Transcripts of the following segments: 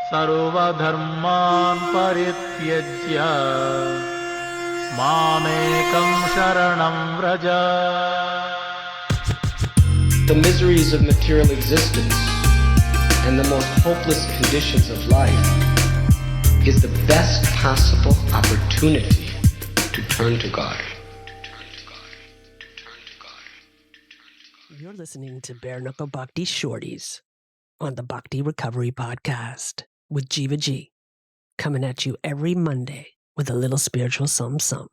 सर्वधर्मान् परित्यज्य मामेकं शरणं Vraj. The miseries of material existence and the most hopeless conditions of life is the best possible opportunity to turn to God. You're listening to Bare Knuckle Bhakti Shorties on the Bhakti Recovery Podcast with Jiva G, coming at you every Monday with a little spiritual something.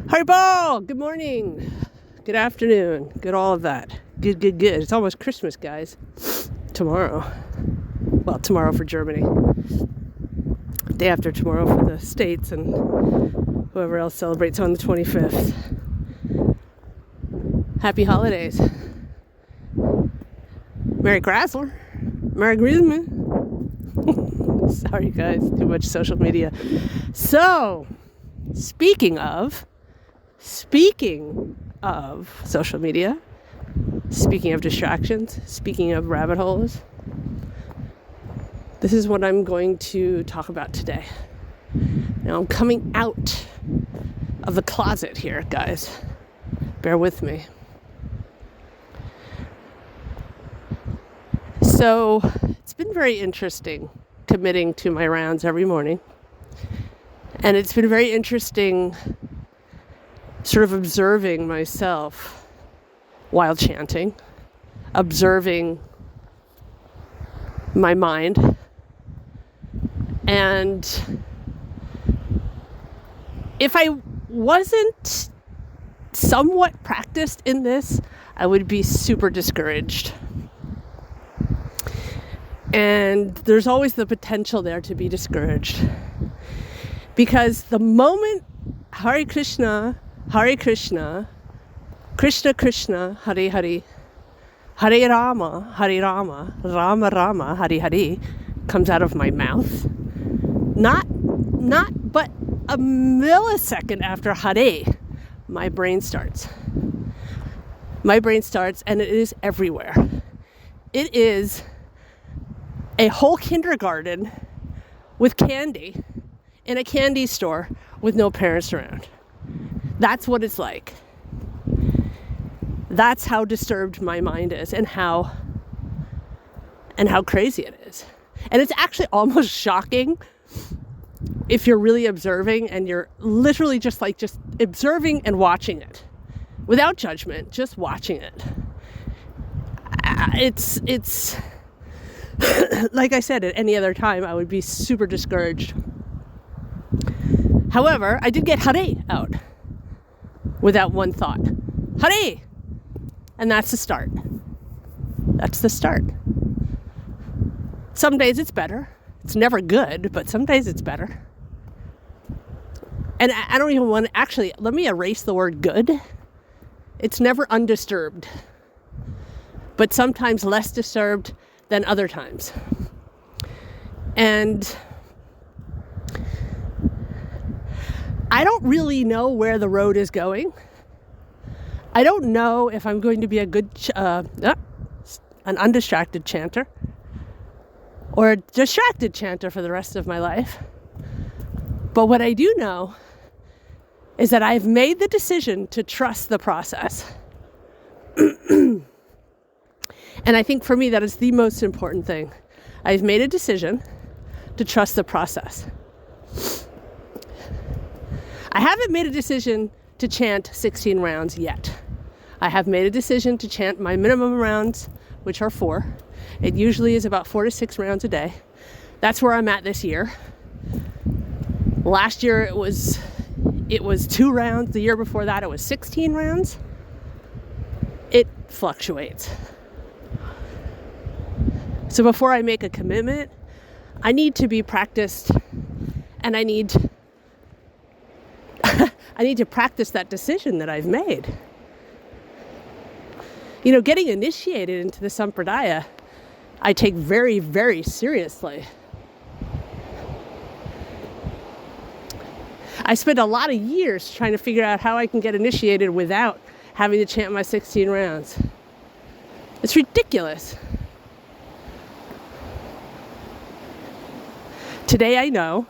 Haribol! Good morning. Good afternoon. Good all of that. Good. It's almost Christmas, guys. Tomorrow. Well, tomorrow for Germany. Day after tomorrow for the States and whoever else celebrates on the 25th. Happy holidays. Merry Chrysler. Merry Christmas. Sorry, guys. Too much social media. So, speaking of social media, speaking of distractions, speaking of rabbit holes, this is what I'm going to talk about today. Now, I'm coming out of the closet here, guys. Bear with me. So, it's been very interesting committing to my rounds every morning. And it's been very interesting sort of observing myself while chanting, observing my mind. And if I wasn't somewhat practiced in this, I would be super discouraged. And there's always the potential there to be discouraged. Because the moment Hare Krishna, Krishna Krishna, Hare Hare, Hare Rama, Rama Rama, Hare Hare comes out of my mouth, not but a millisecond after Hare, my brain starts. My brain starts, and it is everywhere. It is a whole kindergarten with candy in a candy store with no parents around. That's what it's like. That's how disturbed my mind is and how crazy it is. And it's actually almost shocking if you're really observing and you're literally just observing and watching it without judgment, just watching it. It's like I said, at any other time, I would be super discouraged. However, I did get Hare out without one thought. Hare! And that's the start. That's the start. Some days it's better. It's never good, but some days it's better. And I don't even want to, actually, let me erase the word good. It's never undisturbed, but sometimes less disturbed than other times. And I don't really know where the road is going. I don't know if I'm going to be a good, an undistracted chanter or a distracted chanter for the rest of my life. But what I do know is that I've made the decision to trust the process. And I think for me, that is the most important thing. I've made a decision to trust the process. I haven't made a decision to chant 16 rounds yet. I have made a decision to chant my minimum rounds, which are 4. It usually is about 4 to 6 rounds a day. That's where I'm at this year. Last year it was 2 rounds. The year before that it was 16 rounds. It fluctuates. So before I make a commitment, I need to be practiced, and I need to practice that decision that I've made. You know, getting initiated into the Sampradaya, I take very, very seriously. I spent a lot of years trying to figure out how I can get initiated without having to chant my 16 rounds. It's ridiculous. Today I know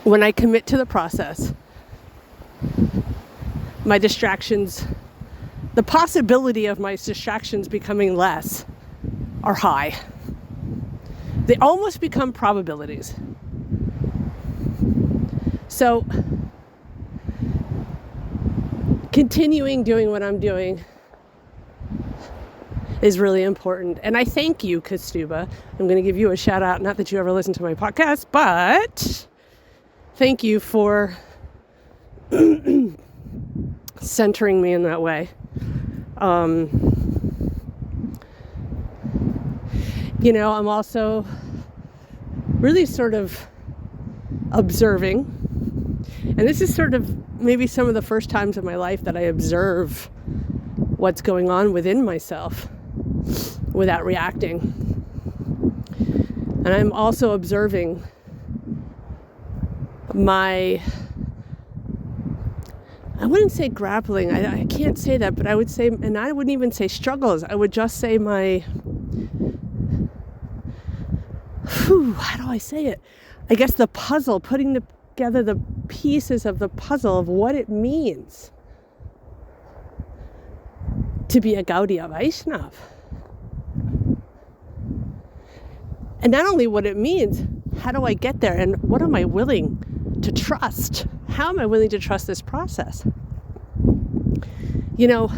when I commit to the process, my distractions, the possibility of my distractions becoming less are high. They almost become probabilities. So, continuing doing what I'm doing is really important. And I thank you, Kastuba. I'm going to give you a shout out. Not that you ever listen to my podcast, but thank you for centering me in that way. I'm also really sort of observing. And this is sort of maybe some of the first times in my life that I observe what's going on within myself without reacting. And I'm also observing I wouldn't say grappling, I can't say that, but I would say, and I wouldn't even say struggles, I would just say how do I say it? I guess the puzzle, putting together the pieces of the puzzle of what it means to be a Gaudiya Vaishnav. And not only what it means, how do I get there? And what am I willing to trust? How am I willing to trust this process? The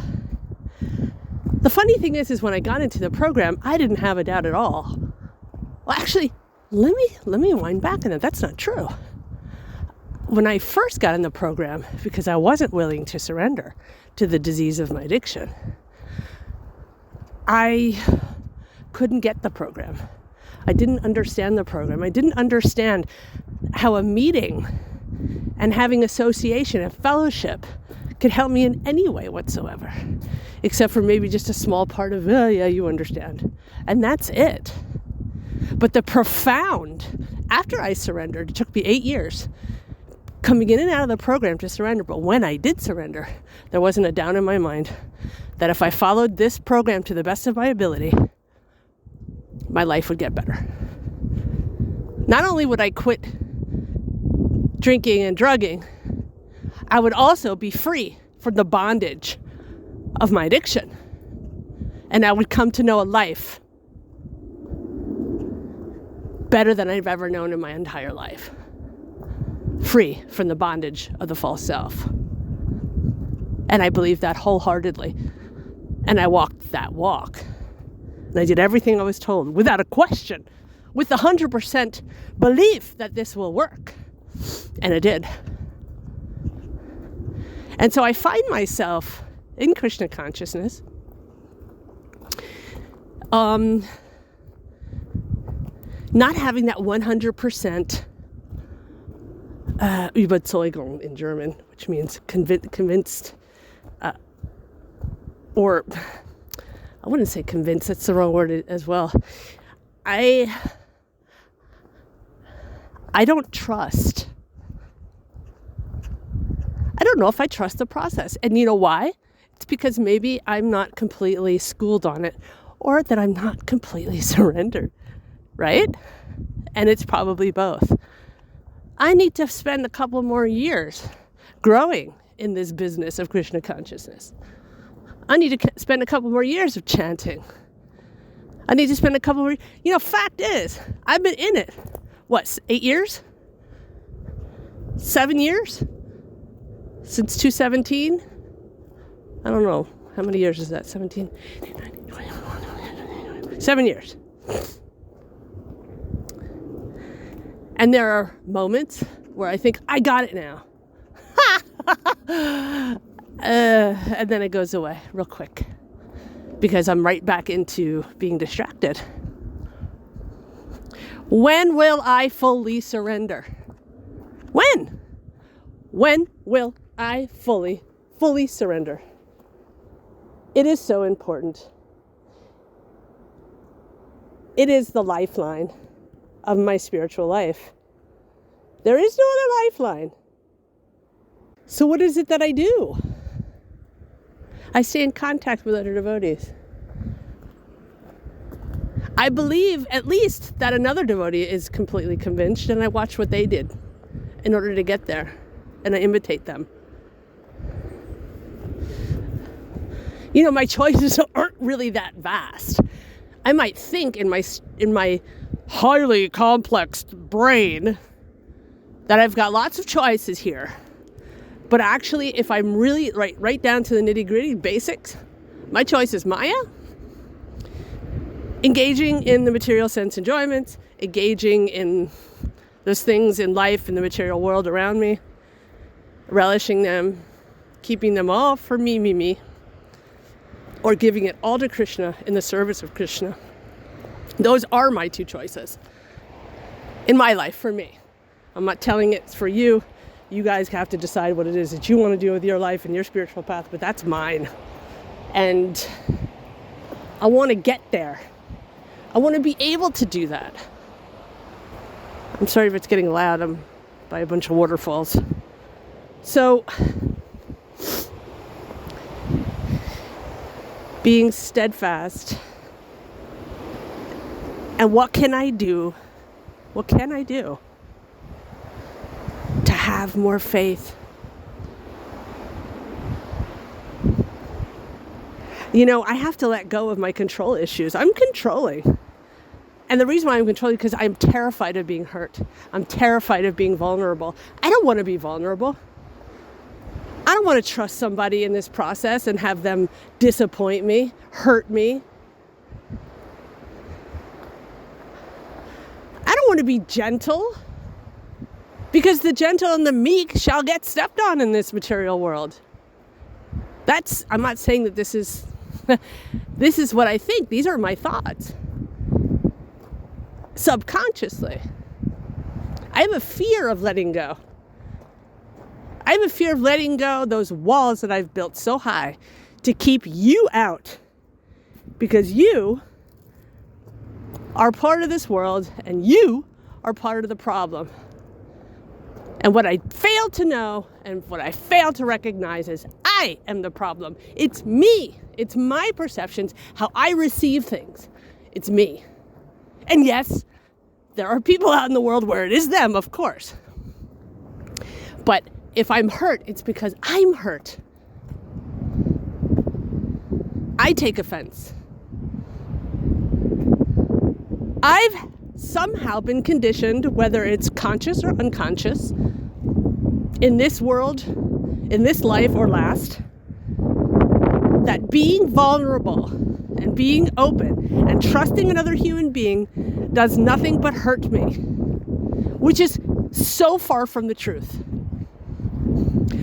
funny thing is when I got into the program, I didn't have a doubt at all. Well, actually, let me wind back on that. That's not true. When I first got in the program, because I wasn't willing to surrender to the disease of my addiction, I couldn't get the program. I didn't understand the program. I didn't understand how a meeting and having association and fellowship could help me in any way whatsoever, except for maybe just a small part of, yeah, you understand. And that's it. But the profound, after I surrendered, it took me 8 years coming in and out of the program to surrender. But when I did surrender, there wasn't a doubt in my mind that if I followed this program to the best of my ability, my life would get better. Not only would I quit drinking and drugging, I would also be free from the bondage of my addiction. And I would come to know a life better than I've ever known in my entire life. Free from the bondage of the false self. And I believe that wholeheartedly. And I walked that walk. And I did everything I was told without a question, with 100% belief that this will work. And it did. And so I find myself in Krishna consciousness, not having that 100% Überzeugung in German, which means convinced, or I wouldn't say convinced, that's the wrong word as well. I don't trust. I don't know if I trust the process. And you know why? It's because maybe I'm not completely schooled on it, or that I'm not completely surrendered, right? And it's probably both. I need to spend a couple more years growing in this business of Krishna consciousness. I need to spend a couple more years of chanting. I need to spend a couple more, fact is, I've been in it, 8 years? 7 years? Since 2017? I don't know. How many years is that? 17? 7 years. And there are moments where I think, I got it now. And then it goes away real quick. Because I'm right back into being distracted. When will I fully surrender? When? When will I fully surrender? It is so important. It is the lifeline of my spiritual life. There is no other lifeline. So what is it that I do? I stay in contact with other devotees. I believe at least that another devotee is completely convinced, and I watch what they did in order to get there, and I imitate them. You know, my choices aren't really that vast. I might think in my highly complex brain that I've got lots of choices here. But actually, if I'm really right down to the nitty-gritty basics, my choice is Maya. Engaging in the material sense enjoyments, engaging in those things in life, in the material world around me, relishing them, keeping them all for me, or giving it all to Krishna in the service of Krishna. Those are my two choices in my life for me. I'm not telling it for you. You guys have to decide what it is that you want to do with your life and your spiritual path, but that's mine. And I want to get there. I want to be able to do that. I'm sorry if it's getting loud. I'm by a bunch of waterfalls. So, being steadfast. And what can I do? What can I do to have more faith? You know, I have to let go of my control issues. I'm controlling. And the reason why I'm controlling is because I'm terrified of being hurt. I'm terrified of being vulnerable. I don't want to be vulnerable. I don't want to trust somebody in this process and have them disappoint me, hurt me. I don't want to be gentle, because the gentle and the meek shall get stepped on in this material world. I'm not saying that this is what I think. These are my thoughts. Subconsciously. I have a fear of letting go. I have a fear of letting go those walls that I've built so high to keep you out. Because you are part of this world and you are part of the problem. And what I fail to know and what I fail to recognize is I am the problem. It's me. It's my perceptions, how I receive things. It's me. And yes, there are people out in the world where it is them, of course. But if I'm hurt, it's because I'm hurt. I take offense. I've somehow been conditioned, whether it's conscious or unconscious, in this world, in this life or last, that being vulnerable and being open and trusting another human being does nothing but hurt me, which is so far from the truth.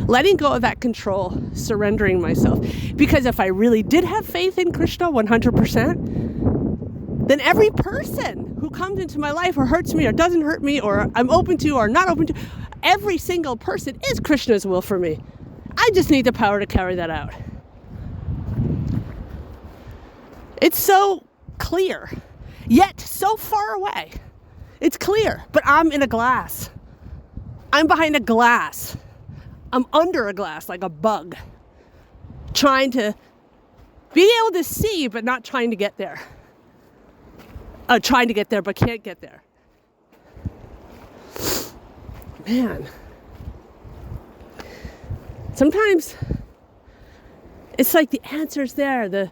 Letting go of that control, surrendering myself. Because if I really did have faith in Krishna 100%, then every person who comes into my life or hurts me or doesn't hurt me or I'm open to or not open to, every single person is Krishna's will for me. I just need the power to carry that out. It's so clear, yet so far away. It's clear, but I'm in a glass. I'm behind a glass. I'm under a glass like a bug, trying to be able to see, but not trying to get there. Trying to get there, but can't get there. Man. Sometimes it's like the answer's there.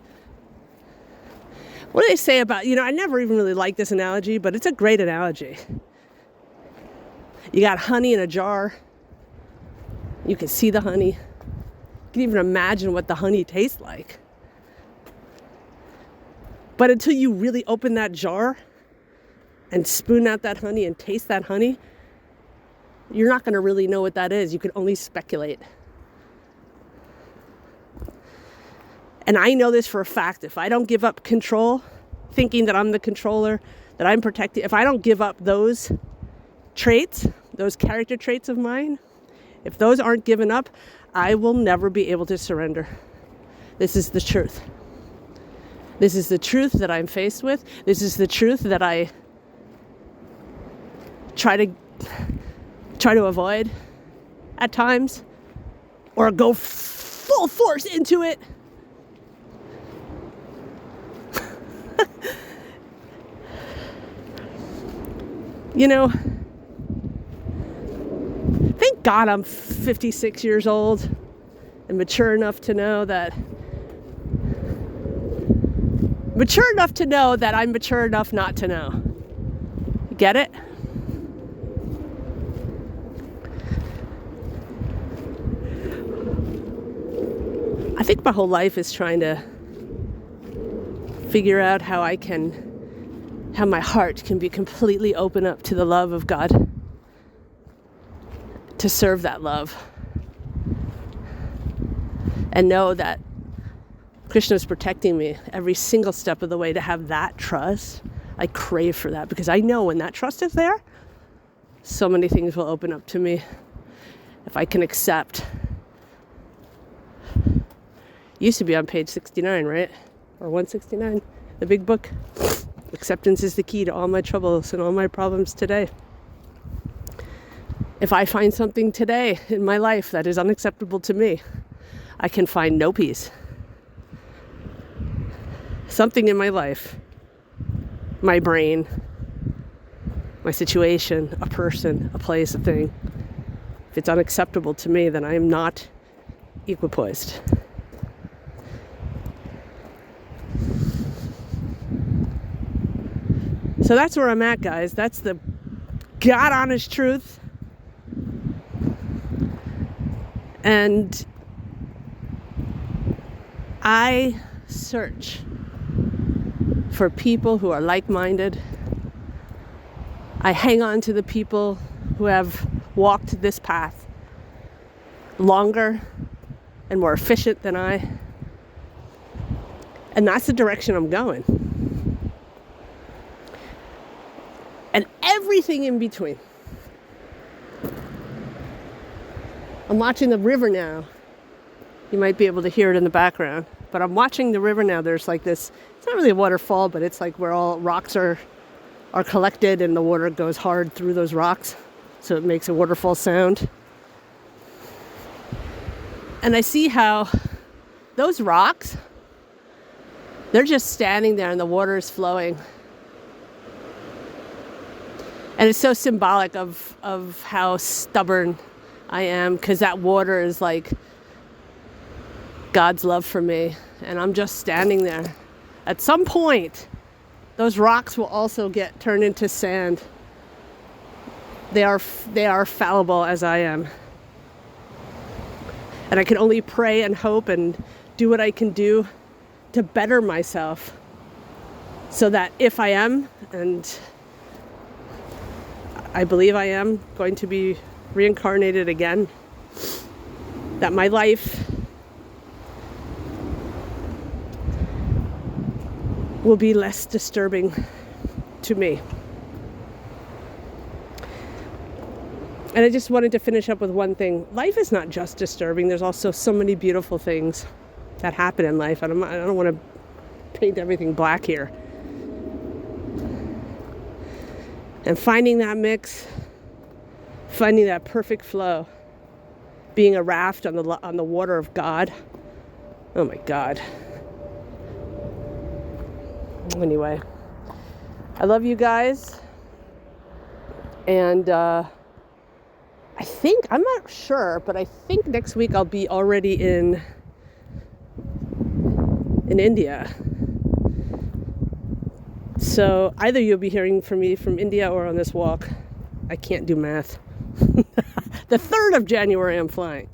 What do they say about, I never even really liked this analogy, but it's a great analogy. You got honey in a jar. You can see the honey. You can even imagine what the honey tastes like. But until you really open that jar and spoon out that honey and taste that honey, you're not going to really know what that is. You can only speculate. And I know this for a fact. If I don't give up control, thinking that I'm the controller, that I'm protecting, if I don't give up those traits, those character traits of mine, if those aren't given up, I will never be able to surrender. This is the truth. This is the truth that I'm faced with. This is the truth that I try to avoid at times, or go full force into it. You know, thank God I'm 56 years old and mature enough to know that I'm mature enough not to know. You get it? I think my whole life is trying to figure out how my heart can be completely open up to the love of God, to serve that love, and know that Krishna is protecting me every single step of the way. To have that trust, I crave for that, because I know when that trust is there, so many things will open up to me if I can accept. Used to be on page 69, right? Or 169, the big book. Acceptance is the key to all my troubles and all my problems today. If I find something today in my life that is unacceptable to me, I can find no peace. Something in my life, my brain, my situation, a person, a place, a thing, if it's unacceptable to me, then I am not equipoised. So that's where I'm at, guys. That's the God honest truth. And I search for people who are like-minded. I hang on to the people who have walked this path longer and more efficient than I. And that's the direction I'm going. And everything in between. I'm watching the river now. You might be able to hear it in the background. But I'm watching the river now. There's like this, it's not really a waterfall, but it's like where all rocks are collected and the water goes hard through those rocks. So it makes a waterfall sound. And I see how those rocks, they're just standing there and the water is flowing. And it's so symbolic of how stubborn I am, because that water is like God's love for me, and I'm just standing there. At some point, those rocks will also get turned into sand. They are fallible as I am. And I can only pray and hope and do what I can do to better myself, so that if I am, and I believe I am, going to be reincarnated again, that my life will be less disturbing to me. And I just wanted to finish up with one thing. Life is not just disturbing. There's also so many beautiful things that happen in life. And I don't want to paint everything black here. And finding that mix, finding that perfect flow, being a raft on the water of God. Oh my God. Anyway, I love you guys. And I think, I'm not sure, but I think next week I'll be already in India. So either you'll be hearing from me from India or on this walk. I can't do math. The 3rd of January I'm flying.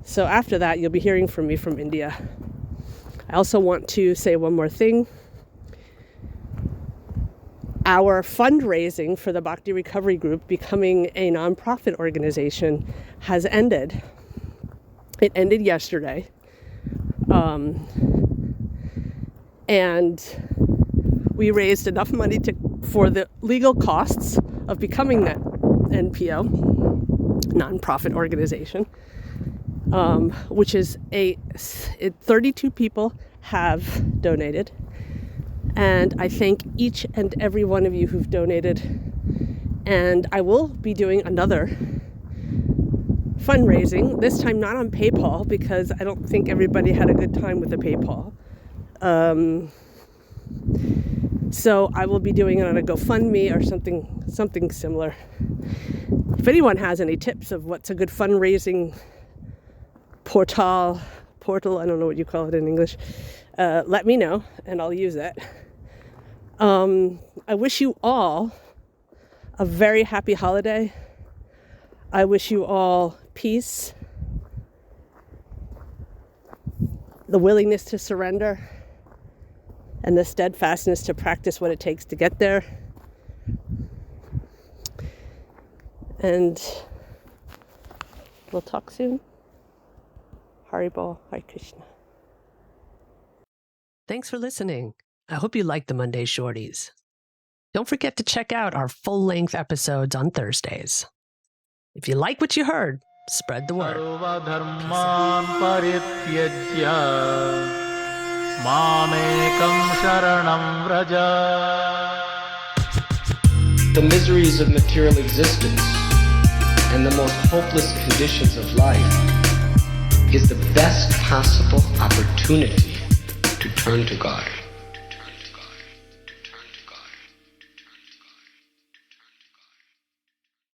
So after that you'll be hearing from me from India. I also want to say one more thing. Our fundraising for the Bhakti Recovery Group becoming a nonprofit organization has ended. It ended yesterday. And we raised enough money for the legal costs of becoming that NPO, nonprofit organization, which is 32 people have donated. And I thank each and every one of you who've donated. And I will be doing another fundraising, this time not on PayPal, because I don't think everybody had a good time with the PayPal. So I will be doing it on a GoFundMe or something similar. If anyone has any tips of what's a good fundraising portal, I don't know what you call it in English, let me know and I'll use it. I wish you all a very happy holiday. I wish you all peace, the willingness to surrender, and the steadfastness to practice what it takes to get there. And we'll talk soon. Haribol, Hare Krishna. Thanks for listening. I hope you liked the Monday Shorties. Don't forget to check out our full-length episodes on Thursdays. If you like what you heard, spread the word. सर्वधर्मान् परित्यज्य मामेकं शरणं Vraj. The miseries of material existence and the most hopeless conditions of life is the best possible opportunity to turn to God.